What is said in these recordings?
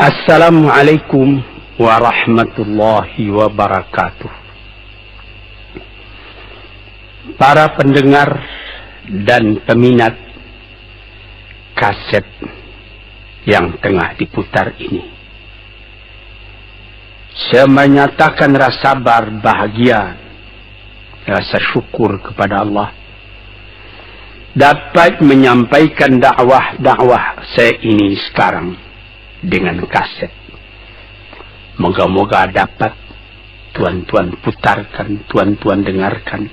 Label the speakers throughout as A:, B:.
A: Assalamualaikum warahmatullahi wabarakatuh. Para pendengar dan peminat kaset yang tengah diputar ini, saya menyatakan rasa bahagia, rasa syukur kepada Allah dapat menyampaikan dakwah saya ini sekarang dengan kaset. Moga-moga dapat tuan-tuan putarkan, tuan-tuan dengarkan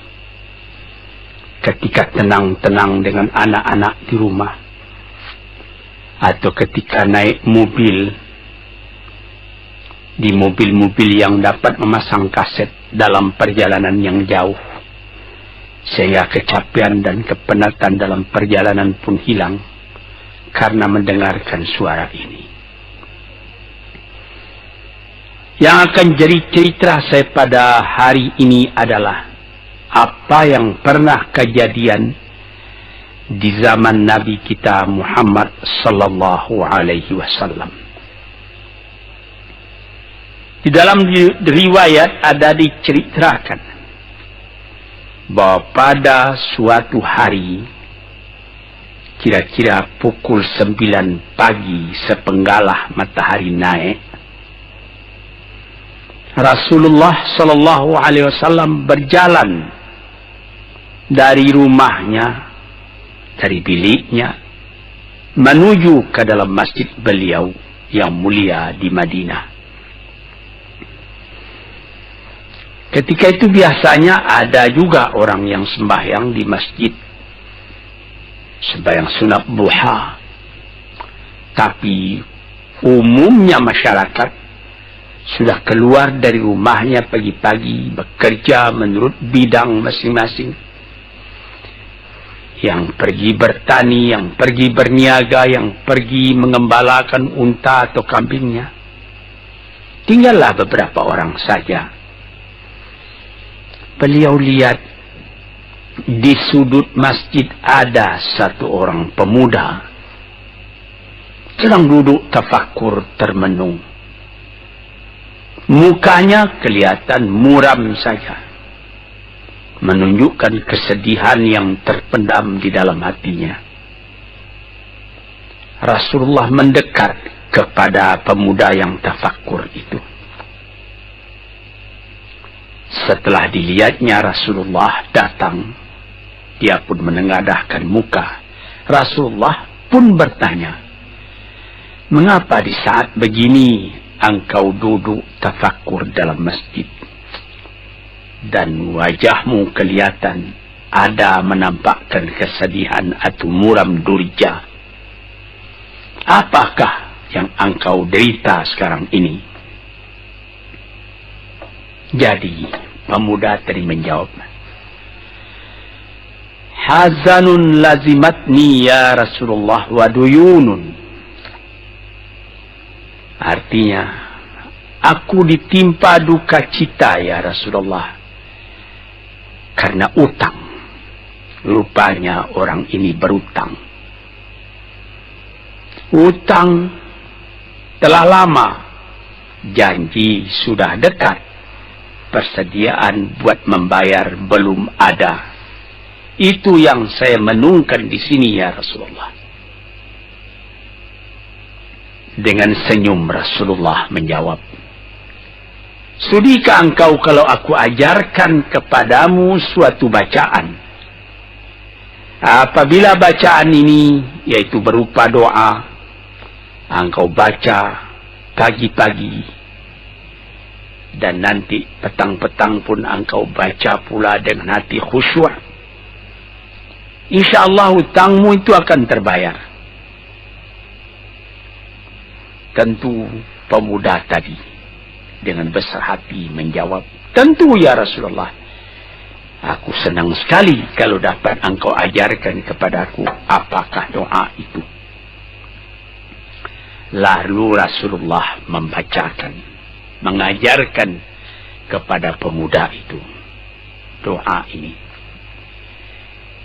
A: ketika tenang-tenang dengan anak-anak di rumah, atau ketika naik mobil, di mobil-mobil yang dapat memasang kaset dalam perjalanan yang jauh, sehingga kecapean dan kepenatan dalam perjalanan pun hilang karena mendengarkan suara ini. Yang akan jadi cerita saya pada hari ini adalah apa yang pernah kejadian di zaman Nabi kita Muhammad sallallahu alaihi wasallam. Di dalam riwayat ada diceritakan bahwa pada suatu hari, kira-kira pukul 9 pagi sepenggalah matahari naik, Rasulullah sallallahu alaihi wasallam berjalan dari rumahnya, dari biliknya, menuju ke dalam masjid beliau yang mulia di Madinah. Ketika itu biasanya ada juga orang yang sembahyang di masjid, sembahyang sunat duha. Tapi umumnya masyarakat sudah keluar dari rumahnya pagi-pagi, bekerja menurut bidang masing-masing. Yang pergi bertani, yang pergi berniaga, yang pergi mengembalakan unta atau kambingnya. Tinggallah beberapa orang saja. Beliau lihat di sudut masjid ada satu orang pemuda sedang duduk tafakur termenung. Mukanya kelihatan muram saja, menunjukkan kesedihan yang terpendam di dalam hatinya. Rasulullah mendekat kepada pemuda yang tafakur itu. Setelah dilihatnya Rasulullah datang, dia pun menengadahkan muka. Rasulullah pun bertanya, "Mengapa di saat begini engkau duduk tafakur dalam masjid? Dan wajahmu kelihatan ada menampakkan kesedihan atau muram durja. Apakah yang engkau derita sekarang ini?" Jadi pemuda tadi menjawab, "Hazanun lazimatni ya Rasulullah wa duyunun." Artinya, aku ditimpa duka cita ya Rasulullah karena utang. Rupanya orang ini berutang. Utang telah lama, janji sudah dekat, persediaan buat membayar belum ada. Itu yang saya menungkan di sini ya Rasulullah. Dengan senyum Rasulullah menjawab, "Sudikah engkau kalau aku ajarkan kepadamu suatu bacaan? Apabila bacaan ini, yaitu berupa doa, engkau baca pagi-pagi, dan nanti petang-petang pun engkau baca pula dengan hati khusyuk, insyaallah hutangmu itu akan terbayar." Tentu pemuda tadi dengan besar hati menjawab, "Tentu ya Rasulullah. Aku senang sekali kalau dapat engkau ajarkan kepadaku apakah doa itu." Lalu Rasulullah membacakan, mengajarkan kepada pemuda itu doa ini.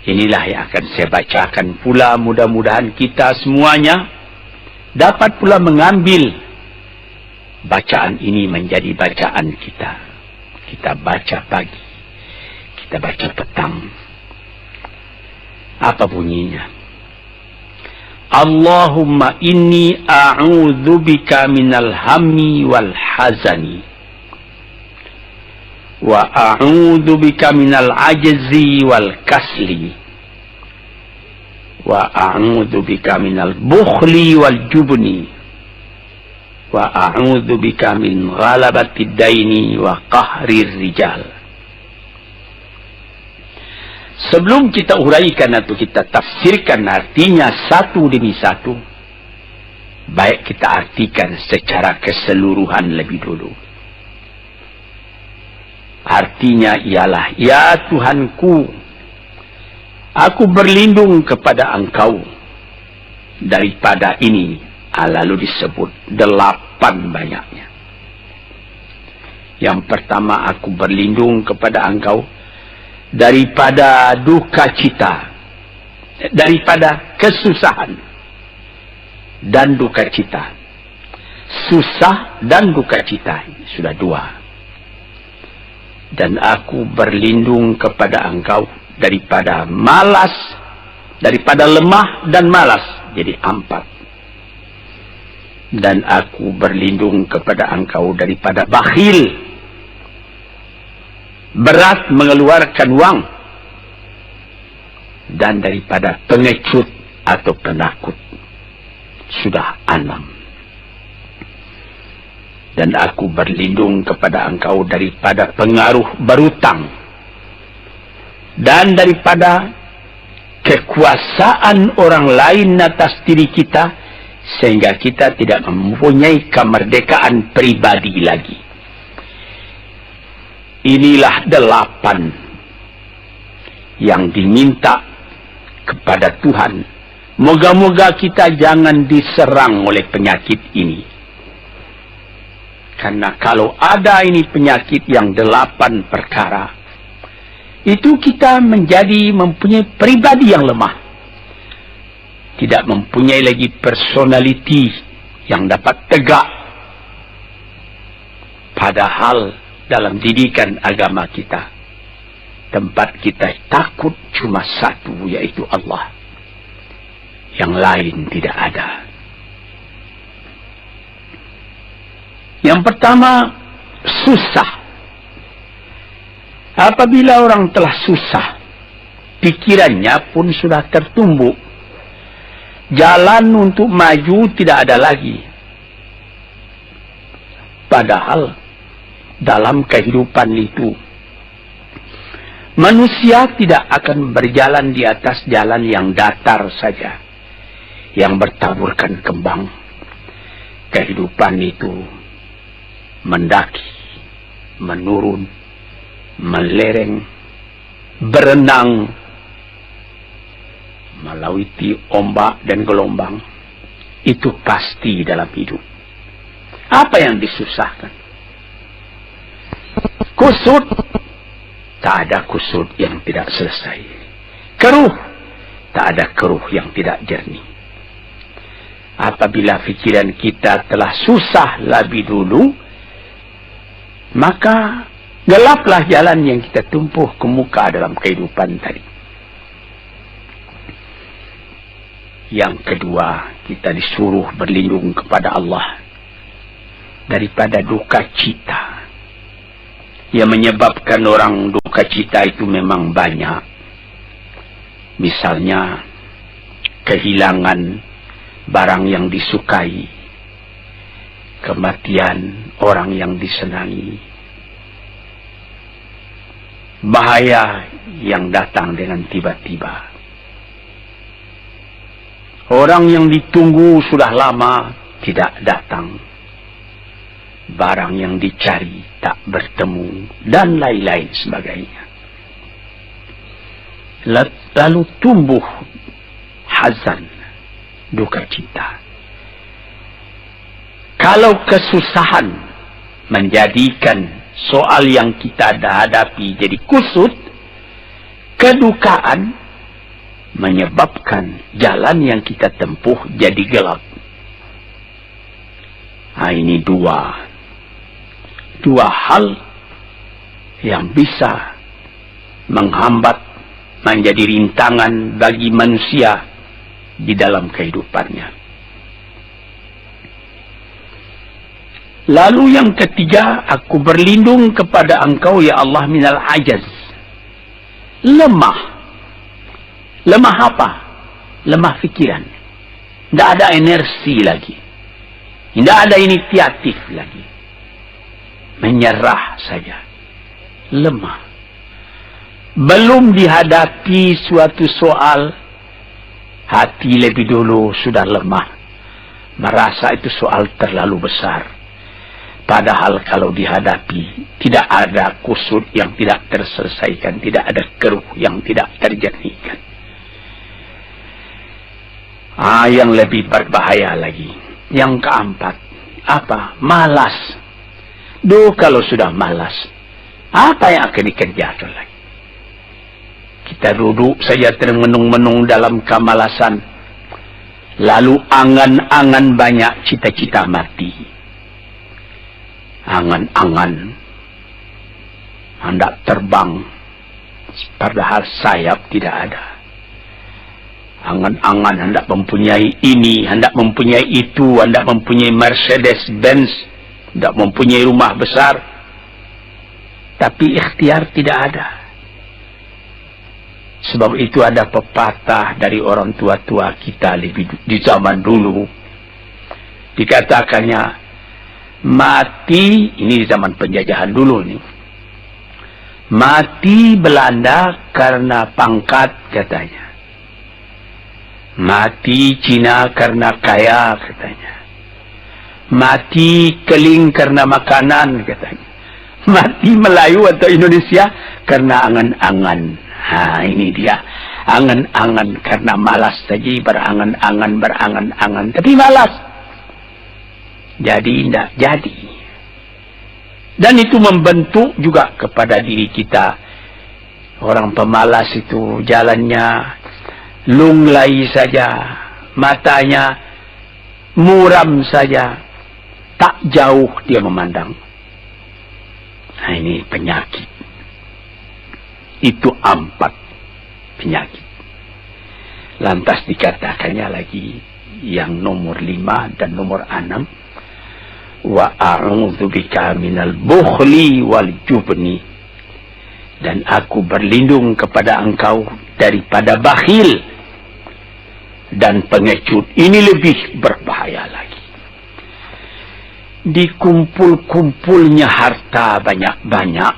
A: Inilah yang akan saya bacakan pula, mudah-mudahan kita semuanya dapat pula mengambil bacaan ini menjadi bacaan kita. Kita baca pagi, kita baca petang. Apa bunyinya? Allahumma inni a'udzubika minal hammi wal hazani wa a'udzubika minal ajzi wal kasli wa a'udzubika minal bukhli wal jubni wa a'udzubika min ghalabati daini wa qahrir rijal. Sebelum kita uraikan atau kita tafsirkan artinya satu demi satu, baik kita artikan secara keseluruhan lebih dulu. Artinya ialah, ya Tuhanku, aku berlindung kepada Engkau daripada ini. Lalu disebut 8 banyaknya. Yang pertama, aku berlindung kepada Engkau daripada duka cita, daripada kesusahan dan duka cita. Susah dan duka cita, sudah 2. Dan aku berlindung kepada Engkau daripada malas, daripada lemah dan malas, jadi 4. Dan aku berlindung kepada Engkau daripada bakhil, berat mengeluarkan wang, dan daripada pengecut atau penakut, sudah 6. Dan aku berlindung kepada Engkau daripada pengaruh berutang dan daripada kekuasaan orang lain atas diri kita, sehingga kita tidak mempunyai kemerdekaan pribadi lagi. Inilah 8 yang diminta kepada Tuhan. Moga-moga kita jangan diserang oleh penyakit ini. Karena kalau ada ini penyakit yang 8 perkara, itu kita mempunyai pribadi yang lemah. Tidak mempunyai lagi personality yang dapat tegak. Padahal dalam didikan agama kita, tempat kita takut cuma satu, yaitu Allah. Yang lain tidak ada. Yang pertama, susah. Apabila orang telah susah, pikirannya pun sudah tertumbuk. Jalan untuk maju tidak ada lagi. Padahal dalam kehidupan itu, manusia tidak akan berjalan di atas jalan yang datar saja, yang bertaburkan kembang. Kehidupan itu mendaki, menurun, melereng, berenang, melawiti ombak dan gelombang. Itu pasti dalam hidup. Apa yang disusahkan? Kusut, tak ada kusut yang tidak selesai. Keruh, tak ada keruh yang tidak jernih. Apabila pikiran kita telah susah lebih dulu, maka gelaplah jalan yang kita tumpuh ke muka dalam kehidupan tadi. Yang kedua, kita disuruh berlindung kepada Allah daripada duka cita. Yang menyebabkan orang duka cita itu memang banyak. Misalnya, kehilangan barang yang disukai, kematian orang yang disenangi, bahaya yang datang dengan tiba-tiba. Orang yang ditunggu sudah lama tidak datang. Barang yang dicari tak bertemu, dan lain-lain sebagainya. Lalu tumbuh hazan, duka cita. Kalau kesusahan menjadikan soal yang kita hadapi jadi kusut, kedukaan menyebabkan jalan yang kita tempuh jadi gelap. Ini 2 dua hal yang bisa menghambat, menjadi rintangan bagi manusia di dalam kehidupannya. Lalu yang ketiga, aku berlindung kepada Engkau ya Allah minal ajaz. Lemah. Lemah apa? Lemah fikiran. Tidak ada energi lagi. Tidak ada inisiatif lagi. Menyerah saja. Lemah. Belum dihadapi suatu soal, hati lebih dulu sudah lemah. Merasa itu soal terlalu besar. Padahal kalau dihadapi, tidak ada kusut yang tidak terselesaikan. Tidak ada keruh yang tidak terjernihkan. Yang lebih berbahaya lagi. Yang keempat, apa? Malas. Kalau sudah malas, apa yang akan dikerjakan lagi? Kita duduk saja termenung-menung dalam kemalasan. Lalu angan-angan banyak, cita-cita mati. Angan-angan hendak terbang, padahal sayap tidak ada. Angan-angan hendak mempunyai ini, hendak mempunyai itu, hendak mempunyai Mercedes-Benz, hendak mempunyai rumah besar. Tapi ikhtiar tidak ada. Sebab itu ada pepatah dari orang tua-tua kita di zaman dulu. Dikatakannya, mati, ini di zaman penjajahan dulu nih. Mati Belanda karena pangkat, katanya. Mati Cina karena kaya, katanya. Mati Keling karena makanan, katanya. Mati Melayu atau Indonesia karena angan-angan. Ini dia. Angan-angan karena malas saja, berangan-angan. Tapi malas. Jadi tidak jadi. Dan itu membentuk juga kepada diri kita. Orang pemalas itu jalannya lunglai saja, matanya muram saja, tak jauh dia memandang. Ini penyakit. Itu 4 penyakit. Lantas dikatakannya lagi yang nomor 5 dan nomor 6. Wa a'udzubika minal bukhli wal jubni. Dan aku berlindung kepada Engkau daripada bakhil dan pengecut. Ini lebih berbahaya lagi. Dikumpul-kumpulnya harta banyak-banyak.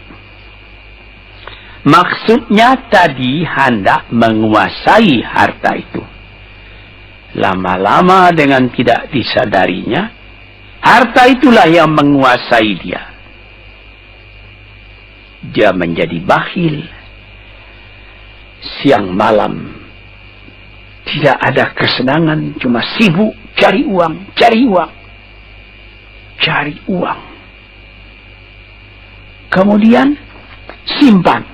A: Maksudnya tadi hendak menguasai harta itu. Lama-lama dengan tidak disadarinya, harta itulah yang menguasai dia. Dia menjadi bakhil. Siang malam tidak ada kesenangan, cuma sibuk cari uang. Kemudian simpan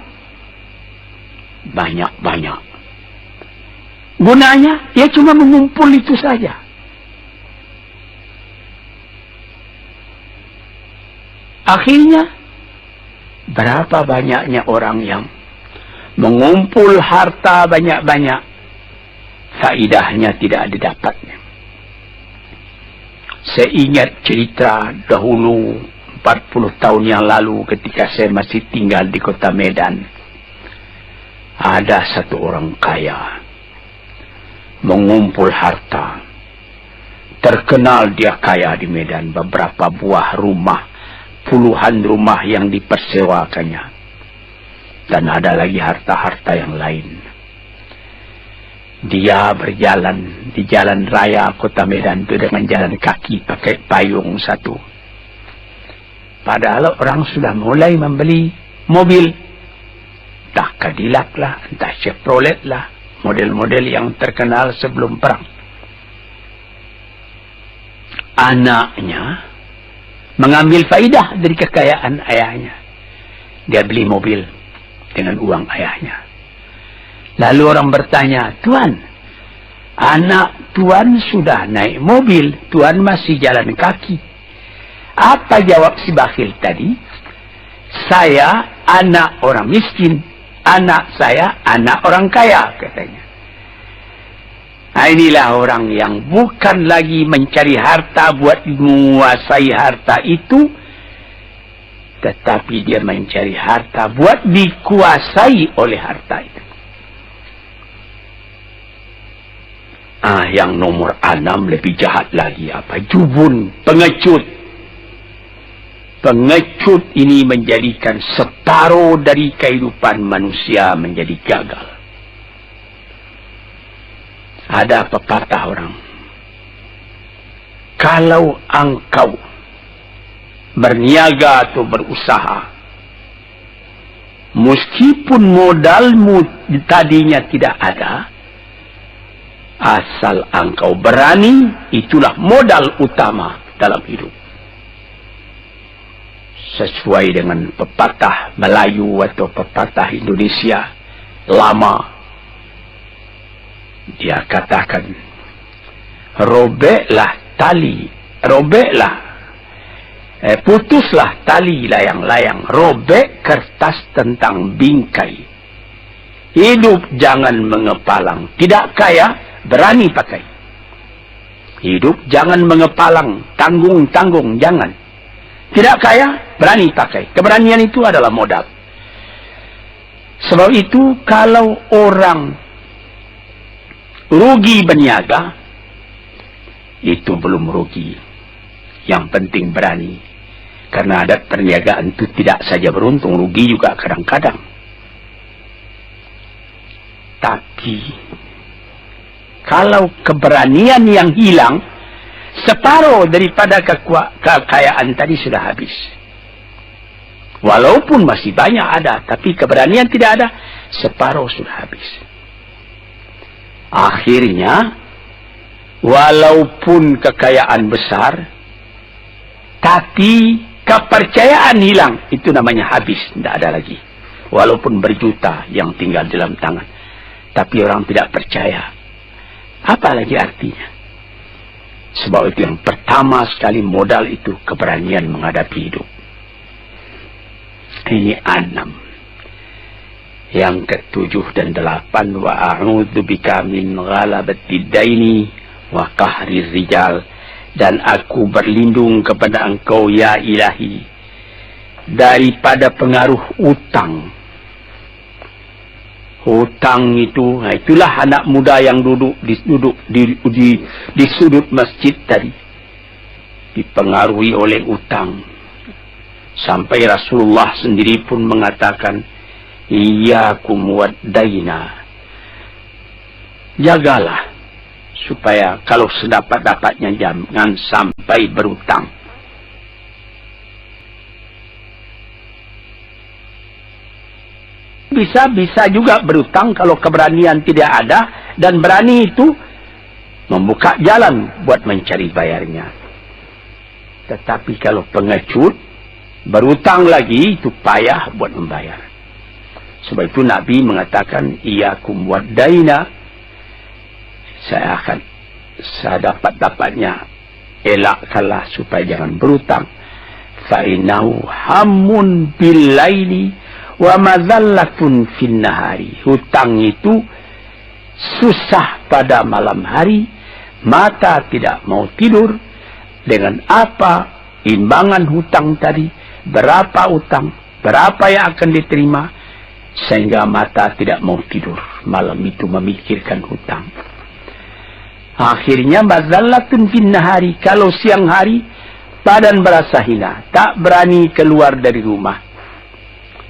A: banyak-banyak. Gunanya ya cuma mengumpul itu saja. Akhirnya berapa banyaknya orang yang mengumpul harta banyak-banyak, faidahnya tidak didapatnya. Saya ingat cerita dahulu 40 tahun yang lalu ketika saya masih tinggal di kota Medan. Ada satu orang kaya mengumpul harta. Terkenal dia kaya di Medan, beberapa buah rumah, puluhan rumah yang dipersewakannya. Dan ada lagi harta-harta yang lain. Dia berjalan di jalan raya kota Medan itu dengan jalan kaki pakai payung satu. Padahal orang sudah mulai membeli mobil. Entah Cadillac lah, entah Chevrolet lah. Model-model yang terkenal sebelum perang. Anaknya mengambil faidah dari kekayaan ayahnya. Dia beli mobil dengan uang ayahnya. Lalu orang bertanya, Tuan, anak Tuan sudah naik mobil, Tuan masih jalan kaki. Apa jawab si bakhil tadi? Saya anak orang miskin, anak saya anak orang kaya, katanya. Nah, inilah orang yang bukan lagi mencari harta buat menguasai harta itu, tetapi dia mencari harta buat dikuasai oleh harta itu. Yang nomor 6 lebih jahat lagi. Apa? Jubun, pengecut. Pengecut ini menjadikan separuh dari kehidupan manusia menjadi gagal. Ada pepatah orang, kalau engkau berniaga atau berusaha, meskipun modalmu tadinya tidak ada, asal engkau berani, itulah modal utama dalam hidup. Sesuai dengan pepatah Melayu atau pepatah Indonesia lama, dia katakan, putuslah tali layang-layang, robek kertas tentang bingkai. Hidup jangan mengepalang, tidak kaya berani pakai. Hidup jangan mengepalang, tanggung-tanggung jangan. Tidak kaya berani pakai. Keberanian itu adalah modal. Sebab itu kalau orang rugi berniaga, itu belum rugi. Yang penting berani. Karena adat perniagaan itu tidak saja beruntung, rugi juga kadang-kadang. Tapi kalau keberanian yang hilang, separuh daripada kekayaan tadi sudah habis. Walaupun masih banyak ada, tapi keberanian tidak ada, separuh sudah habis. Akhirnya, walaupun kekayaan besar, tapi kepercayaan hilang. Itu namanya habis, tidak ada lagi. Walaupun berjuta yang tinggal dalam tangan, tapi orang tidak percaya. Apa lagi artinya? Sebab itu yang pertama sekali modal itu keberanian menghadapi hidup. Ini 6. Yang ke-7 dan 8, wa a'udzubika min ghalabatid daini wa qahrir rijal, dan aku berlindung kepada Engkau ya Ilahi daripada pengaruh utang. Hutang itu, itulah anak muda yang duduk di sudut masjid tadi, dipengaruhi oleh utang. Sampai Rasulullah sendiri pun mengatakan, iyyakum wad-daina. Jagalah supaya kalau sedapat-dapatnya jangan sampai berutang. Bisa juga berutang kalau keberanian tidak ada, dan berani itu membuka jalan buat mencari bayarnya. Tetapi kalau pengecut berutang lagi, itu payah buat membayar. Sebab itu Nabi mengatakan, iyyakum wad-daina, saya akan sedapat-dapatnya elakkanlah supaya jangan berutang. Fa innahu hammun bil laili wa madhallatun fin nahari. Hutang itu susah pada malam hari, mata tidak mau tidur. Dengan apa imbangan hutang tadi, berapa utang, berapa yang akan diterima, sehingga mata tidak mau tidur malam itu memikirkan hutang. Akhirnya madhallatun fin nahari, kalau siang hari badan berasa hina, tak berani keluar dari rumah.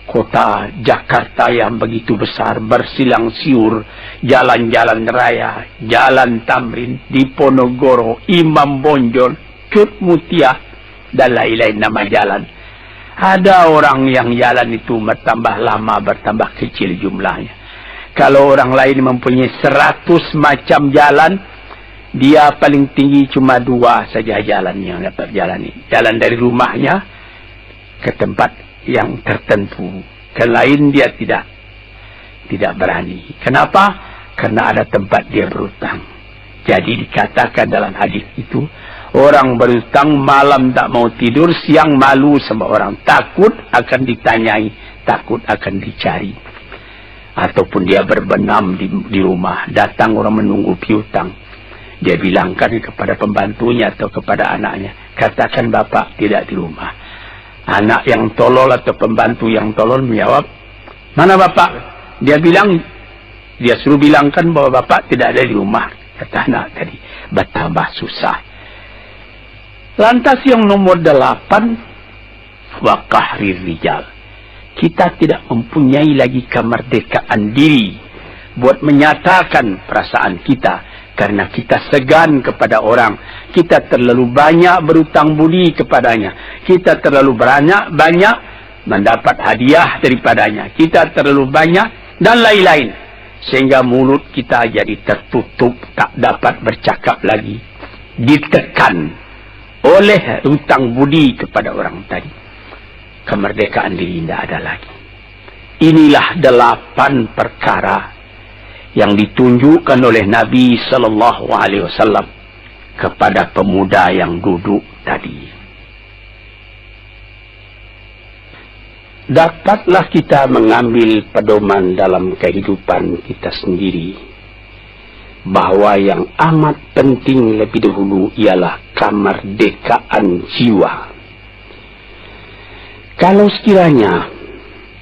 A: Kota Jakarta yang begitu besar, bersilang siur, jalan-jalan raya, jalan Tamrin, Diponegoro, Imam Bonjol, Cut Mutia, dan lain-lain nama jalan. Ada orang yang jalan itu bertambah lama, bertambah kecil jumlahnya. Kalau orang lain mempunyai 100 macam jalan, dia paling tinggi cuma 2 saja jalan yang dapat jalani. Jalan dari rumahnya ke tempat yang tertentu, ke lain dia tidak berani. Kenapa? Karena ada tempat dia berutang. Jadi dikatakan dalam hadis itu, Orang berhutang malam tak mau tidur, siang malu sama orang. Takut akan ditanyai, takut akan dicari. Ataupun dia berbenam di rumah. Datang orang menunggu piutang. Dia bilangkan kepada pembantunya atau kepada anaknya, katakan bapak tidak di rumah. Anak yang tolol atau pembantu yang tolol menjawab, mana bapak? Dia suruh bilangkan bahwa bapak tidak ada di rumah. Kata anak tadi, betapa susah. Lantas yang nomor 8, wa qahrir rijal. Kita tidak mempunyai lagi kemerdekaan diri buat menyatakan perasaan kita, karena kita segan kepada orang. Kita terlalu banyak berutang budi kepadanya. Kita terlalu banyak mendapat hadiah daripadanya. Kita terlalu banyak dan lain-lain. Sehingga mulut kita jadi tertutup, tak dapat bercakap lagi. Ditekan oleh hutang budi kepada orang tadi. Kemerdekaan diri tidak ada lagi. Inilah 8 perkara yang ditunjukkan oleh Nabi Sallallahu Alaihi Wasallam kepada pemuda yang duduk tadi. Dapatlah kita mengambil pedoman dalam kehidupan kita sendiri, bahwa yang amat penting lebih dahulu ialah kemerdekaan jiwa. Kalau sekiranya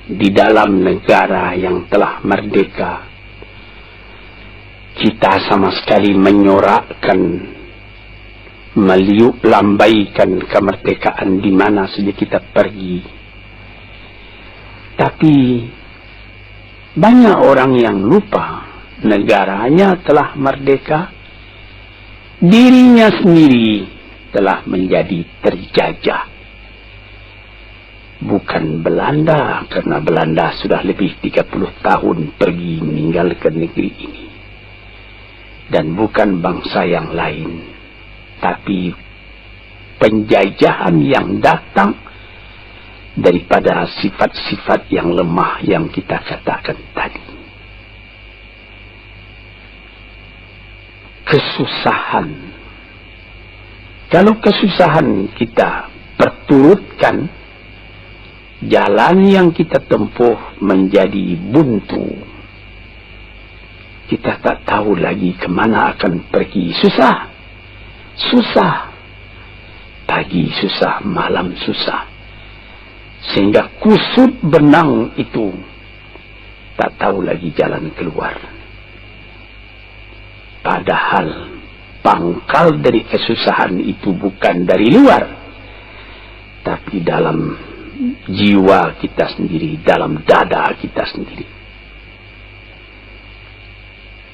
A: di dalam negara yang telah merdeka, kita sama sekali menyorakkan, meliuk lambaikan kemerdekaan di mana saja kita pergi. Tapi banyak orang yang lupa negaranya telah merdeka, dirinya sendiri telah menjadi terjajah. Bukan Belanda, karena Belanda sudah lebih 30 tahun pergi meninggalkan negeri ini. Dan bukan bangsa yang lain, tapi penjajahan yang datang daripada sifat-sifat yang lemah yang kita katakan tadi. Kesusahan. Kalau kesusahan kita perturutkan, jalan yang kita tempuh menjadi buntu. Kita tak tahu lagi kemana akan pergi. Susah. Susah. Pagi susah, malam susah. Sehingga kusut benang itu tak tahu lagi jalan keluar. Padahal pangkal dari kesusahan itu bukan dari luar, tapi dalam jiwa kita sendiri, dalam dada kita sendiri.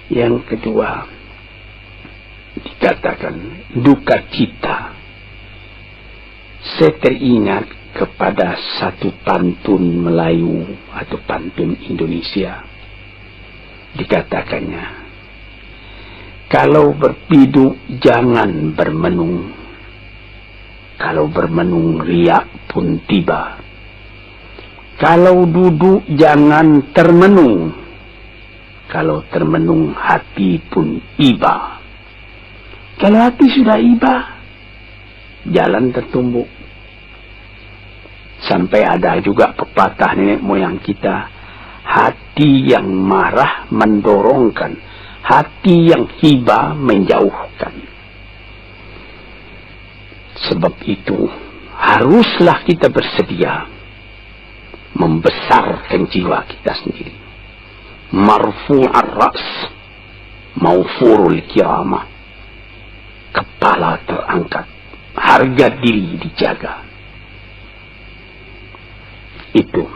A: Yang kedua, dikatakan duka cita. Saya teringat kepada satu pantun Melayu atau pantun Indonesia. Dikatakannya, kalau berpiduk jangan bermenung, kalau bermenung riak pun tiba. Kalau duduk jangan termenung, kalau termenung hati pun iba. Kalau hati sudah iba, jalan tertumbuk. Sampai ada juga pepatah nenek moyang kita, hati yang marah mendorongkan, hati yang hibah menjauhkan. Sebab itu haruslah kita bersedia membesarkan jiwa kita sendiri. Marfu'ar ra's, maufurul kiramah. Kepala terangkat, harga diri dijaga. Itu.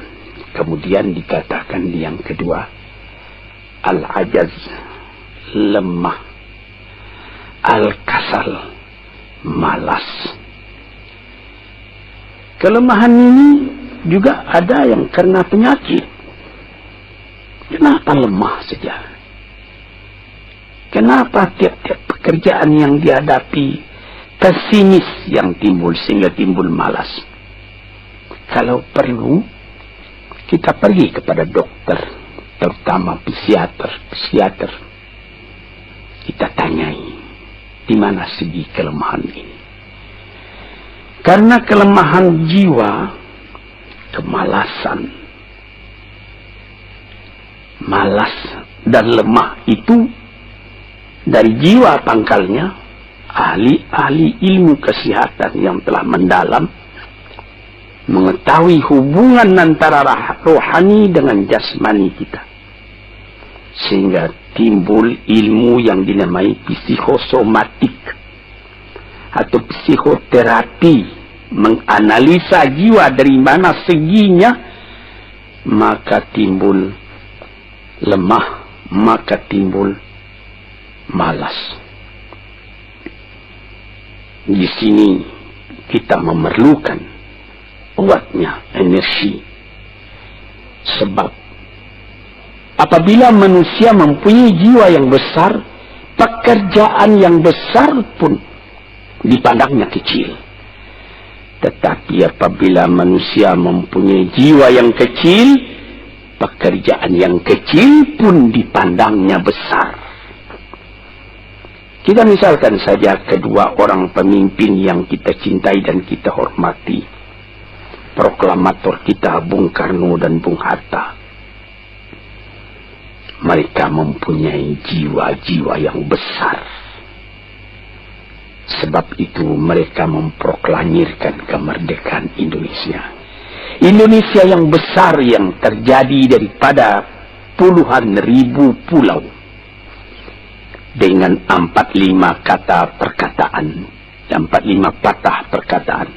A: Kemudian dikatakan yang kedua, al-ajaz, lemah, al-kasal, malas. Kelemahan ini juga ada yang karena penyakit. Kenapa lemah saja? Kenapa tiap-tiap pekerjaan yang dihadapi pesimis yang timbul sehingga timbul malas? Kalau perlu, kita pergi kepada dokter, terutama psikiater. Kita tanyai, di mana segi kelemahan ini? Karena kelemahan jiwa, kemalasan, malas dan lemah itu dari jiwa pangkalnya. Ahli-ahli ilmu kesehatan yang telah mendalam mengetahui hubungan antara rohani dengan jasmani kita, sehingga timbul ilmu yang dinamai psikosomatik atau psikoterapi, menganalisa jiwa dari mana seginya, maka timbul lemah, maka timbul malas. Di sini kita memerlukan kuatnya energi, sebab apabila manusia mempunyai jiwa yang besar, pekerjaan yang besar pun dipandangnya kecil. Tetapi apabila manusia mempunyai jiwa yang kecil, pekerjaan yang kecil pun dipandangnya besar. Kita misalkan saja kedua orang pemimpin yang kita cintai dan kita hormati, proklamator kita Bung Karno dan Bung Hatta. Mereka mempunyai jiwa-jiwa yang besar. Sebab itu mereka memproklamirkan kemerdekaan Indonesia. Indonesia yang besar yang terjadi daripada puluhan ribu pulau, dengan 45 kata perkataan, 45 patah perkataan.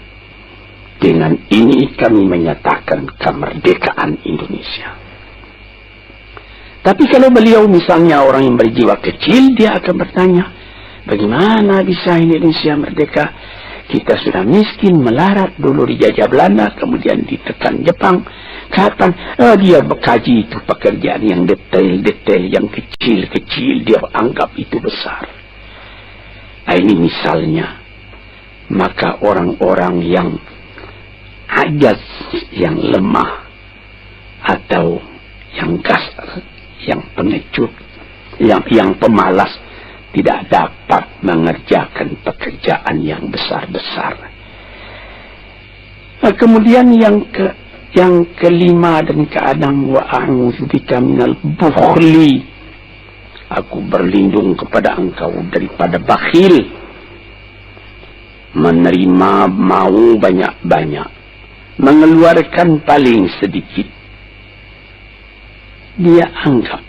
A: Dengan ini kami menyatakan kemerdekaan Indonesia. Tapi kalau beliau misalnya orang yang berjiwa kecil, dia akan bertanya, bagaimana bisa Indonesia merdeka? Kita sudah miskin, melarat, dulu dijajah Belanda, kemudian ditekan Jepang. Kapan? Dia berkaji itu pekerjaan yang detail-detail, yang kecil-kecil, dia anggap itu besar. Nah, ini misalnya. Maka orang-orang yang ajaz, yang lemah, atau yang kasar, yang pengecut, yang pemalas, tidak dapat mengerjakan pekerjaan yang besar-besar. Nah, kemudian yang kelima dan keenam, wa a'udzubika minal bukhli. Aku berlindung kepada engkau daripada bakhil. Menerima mau banyak-banyak, mengeluarkan paling sedikit. Dia anggap,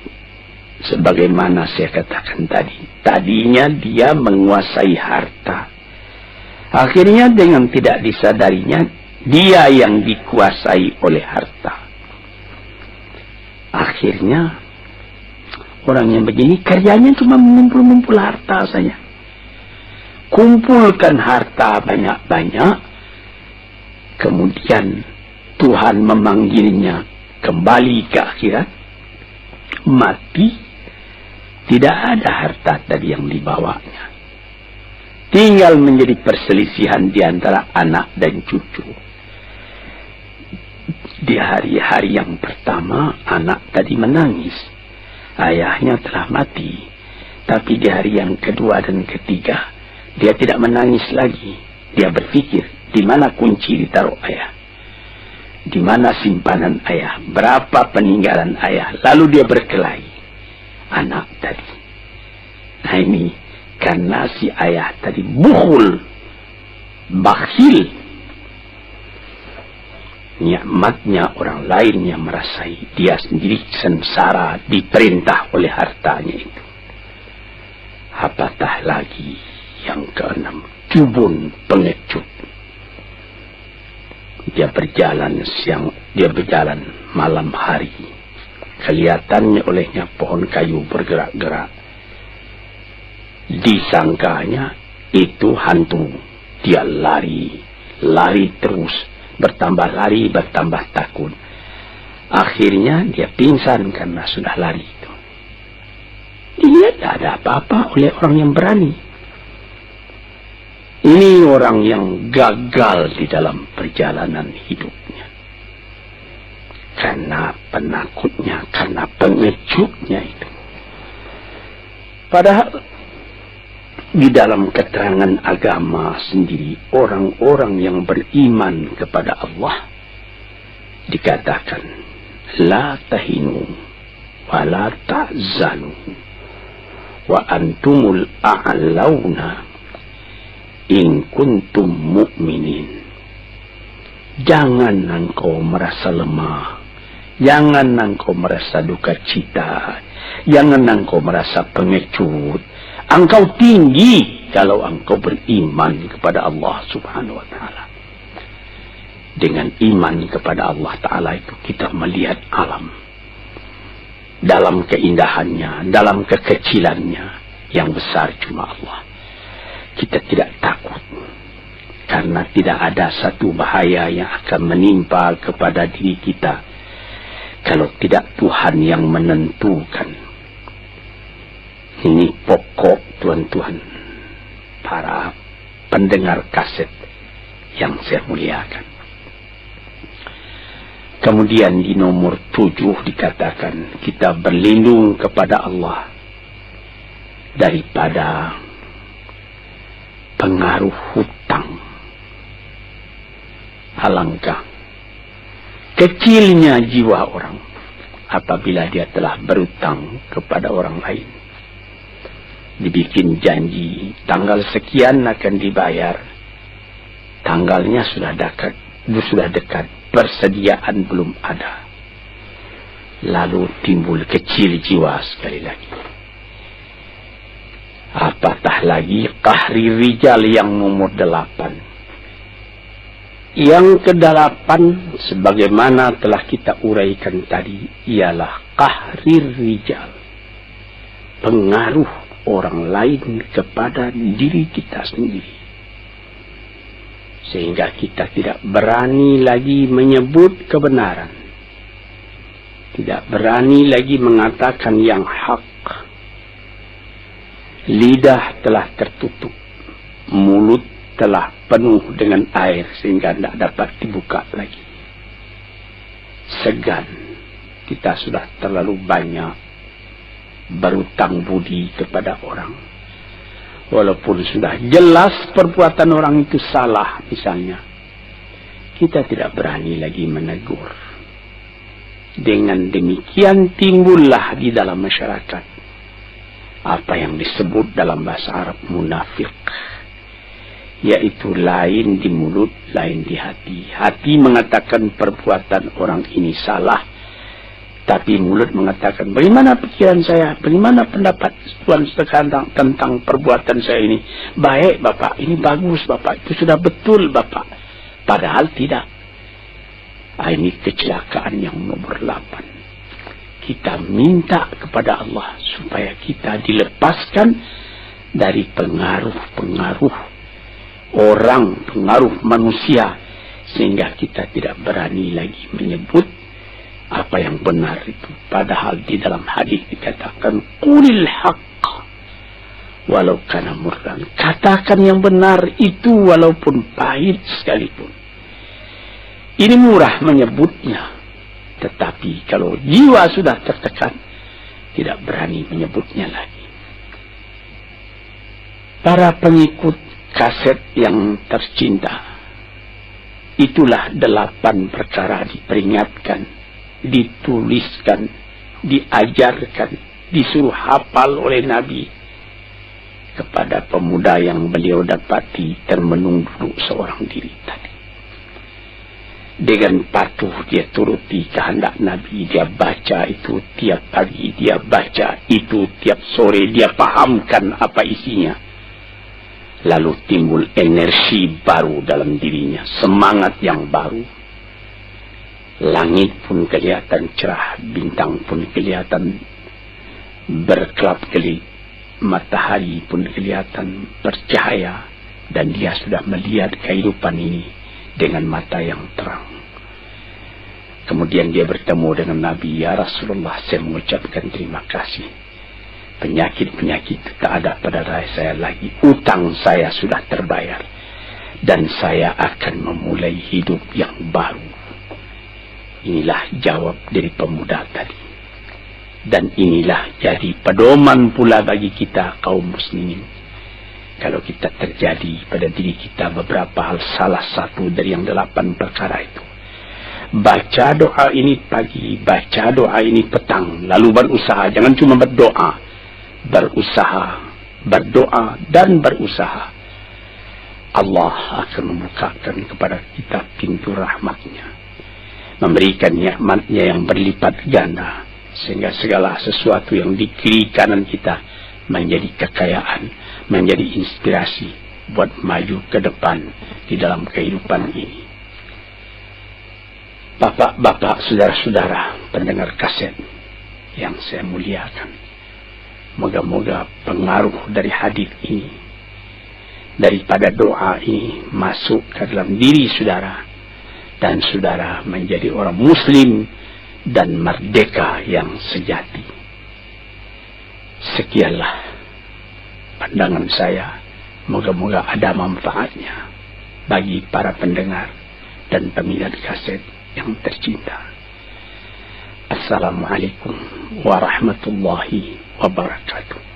A: sebagaimana saya katakan tadi, tadinya dia menguasai harta. Akhirnya dengan tidak disadarinya, dia yang dikuasai oleh harta. Akhirnya orang yang begini karyanya cuma mengumpul-ngumpul harta saja. Kumpulkan harta banyak-banyak, kemudian Tuhan memanggilnya kembali ke akhirat, mati, tidak ada harta tadi yang dibawanya. Tinggal menjadi perselisihan di antara anak dan cucu. Di hari-hari yang pertama, anak tadi menangis. Ayahnya telah mati. Tapi di hari yang kedua dan ketiga, dia tidak menangis lagi. Dia berpikir, di mana kunci ditaruh ayah? Di mana simpanan ayah? Berapa peninggalan ayah? Lalu dia berkelahi. Anak tadi. Nah ini, karena si ayah tadi bukhul, bakhil. Nikmatnya orang lain yang merasai, dia sendiri sengsara diperintah oleh hartanya itu. Apatah lagi yang keenam, jubun, pengecut. Dia berjalan siang, dia berjalan malam hari. Kelihatannya olehnya pohon kayu bergerak-gerak. Disangkanya itu hantu. Dia lari, lari terus. Bertambah lari, bertambah takut. Akhirnya dia pingsan karena sudah lari itu. Dia tidak ada apa-apa oleh orang yang berani. Ini orang yang gagal di dalam perjalanan hidupnya. Karena penakutnya, karena pengecutnya itu. Padahal Di dalam keterangan agama sendiri, orang-orang yang beriman kepada Allah dikatakan la tahinu wa la tahzanu wa antumul a'launa in kuntum mu'minin. Jangan engkau merasa lemah, jangan engkau merasa duka cita, jangan engkau merasa pengecut. Engkau tinggi kalau engkau beriman kepada Allah Subhanahu wa ta'ala. Dengan iman kepada Allah Ta'ala itu kita melihat alam dalam keindahannya, dalam kekecilannya. Yang besar cuma Allah. Kita tidak takut karena tidak ada satu bahaya yang akan menimpa kepada diri kita kalau tidak Tuhan yang menentukan. Ini pokok tuan-tuan para pendengar kaset yang saya muliakan. Kemudian di nomor 7 dikatakan kita berlindung kepada Allah daripada pengaruh hutang. Alangkah kecilnya jiwa orang apabila dia telah berutang kepada orang lain. Dibikin janji tanggal sekian akan dibayar, tanggalnya sudah dekat, persediaan belum ada, lalu timbul kecil jiwa sekali lagi. Apatah lagi qahri rijal yang nomor 8. Yang ke-8 sebagaimana telah kita uraikan tadi ialah qahri rijal, pengaruh orang lain kepada diri kita sendiri, sehingga kita tidak berani lagi menyebut kebenaran, tidak berani lagi mengatakan yang hak. Lidah telah tertutup, mulut telah penuh dengan air sehingga tidak dapat dibuka lagi. Segan, kita sudah terlalu banyak berutang budi kepada orang. Walaupun sudah jelas perbuatan orang itu salah misalnya, kita tidak berani lagi menegur. Dengan demikian timbullah di dalam masyarakat apa yang disebut dalam bahasa Arab munafik, yaitu lain di mulut, lain di hati. Hati mengatakan perbuatan orang ini salah, tapi mulut mengatakan bagaimana pikiran saya, bagaimana pendapat Tuhan sekarang tentang perbuatan saya ini. Baik Bapak, ini bagus Bapak, itu sudah betul Bapak. Padahal tidak. Ini kecelakaan yang nomor 8. Kita minta kepada Allah supaya kita dilepaskan dari pengaruh-pengaruh orang, pengaruh manusia, sehingga kita tidak berani lagi menyebut apa yang benar itu. Padahal di dalam hadis dikatakan qulil haqq walau kana murran. Katakan yang benar itu walaupun pahit sekalipun. Ini murah menyebutnya, tetapi kalau jiwa sudah tertekan tidak berani menyebutnya lagi. Para pengikut kaset yang tercinta, itulah 8 perkara diperingatkan, dituliskan, diajarkan, disuruh hafal oleh Nabi kepada pemuda yang beliau dapati termenung duduk seorang diri tadi. Dengan patuh dia turuti kehendak Nabi, dia baca itu tiap pagi, dia baca itu tiap sore, dia pahamkan apa isinya. Lalu timbul energi baru dalam dirinya, semangat yang baru. Langit pun kelihatan cerah, bintang pun kelihatan berkelap-kelip, matahari pun kelihatan bercahaya, dan dia sudah melihat kehidupan ini dengan mata yang terang. Kemudian dia bertemu dengan Nabi, ya Rasulullah, saya mengucapkan terima kasih. Penyakit-penyakit tak ada pada saya lagi. Utang saya sudah terbayar. Dan saya akan memulai hidup yang baru. Inilah jawab dari pemuda tadi. Dan inilah jadi pedoman pula bagi kita kaum muslimin. kalau kita terjadi pada diri kita beberapa hal, salah satu dari yang 8 perkara itu, baca doa ini pagi, baca doa ini petang, lalu berusaha, jangan cuma berdoa, berusaha, berdoa dan berusaha, Allah akan membukakan kepada kita pintu rahmatnya, memberikan nikmatnya yang berlipat ganda, sehingga segala sesuatu yang di kiri kanan kita menjadi kekayaan, menjadi inspirasi buat maju ke depan di dalam kehidupan ini. Bapak-bapak, saudara-saudara pendengar kaset yang saya muliakan, moga-moga pengaruh dari hadis ini, daripada doa ini, masuk ke dalam diri saudara, dan saudara menjadi orang muslim dan merdeka yang sejati. Sekianlah pandangan saya, moga-moga ada manfaatnya bagi para pendengar dan peminat kaset yang tercinta. Assalamualaikum warahmatullahi wabarakatuh.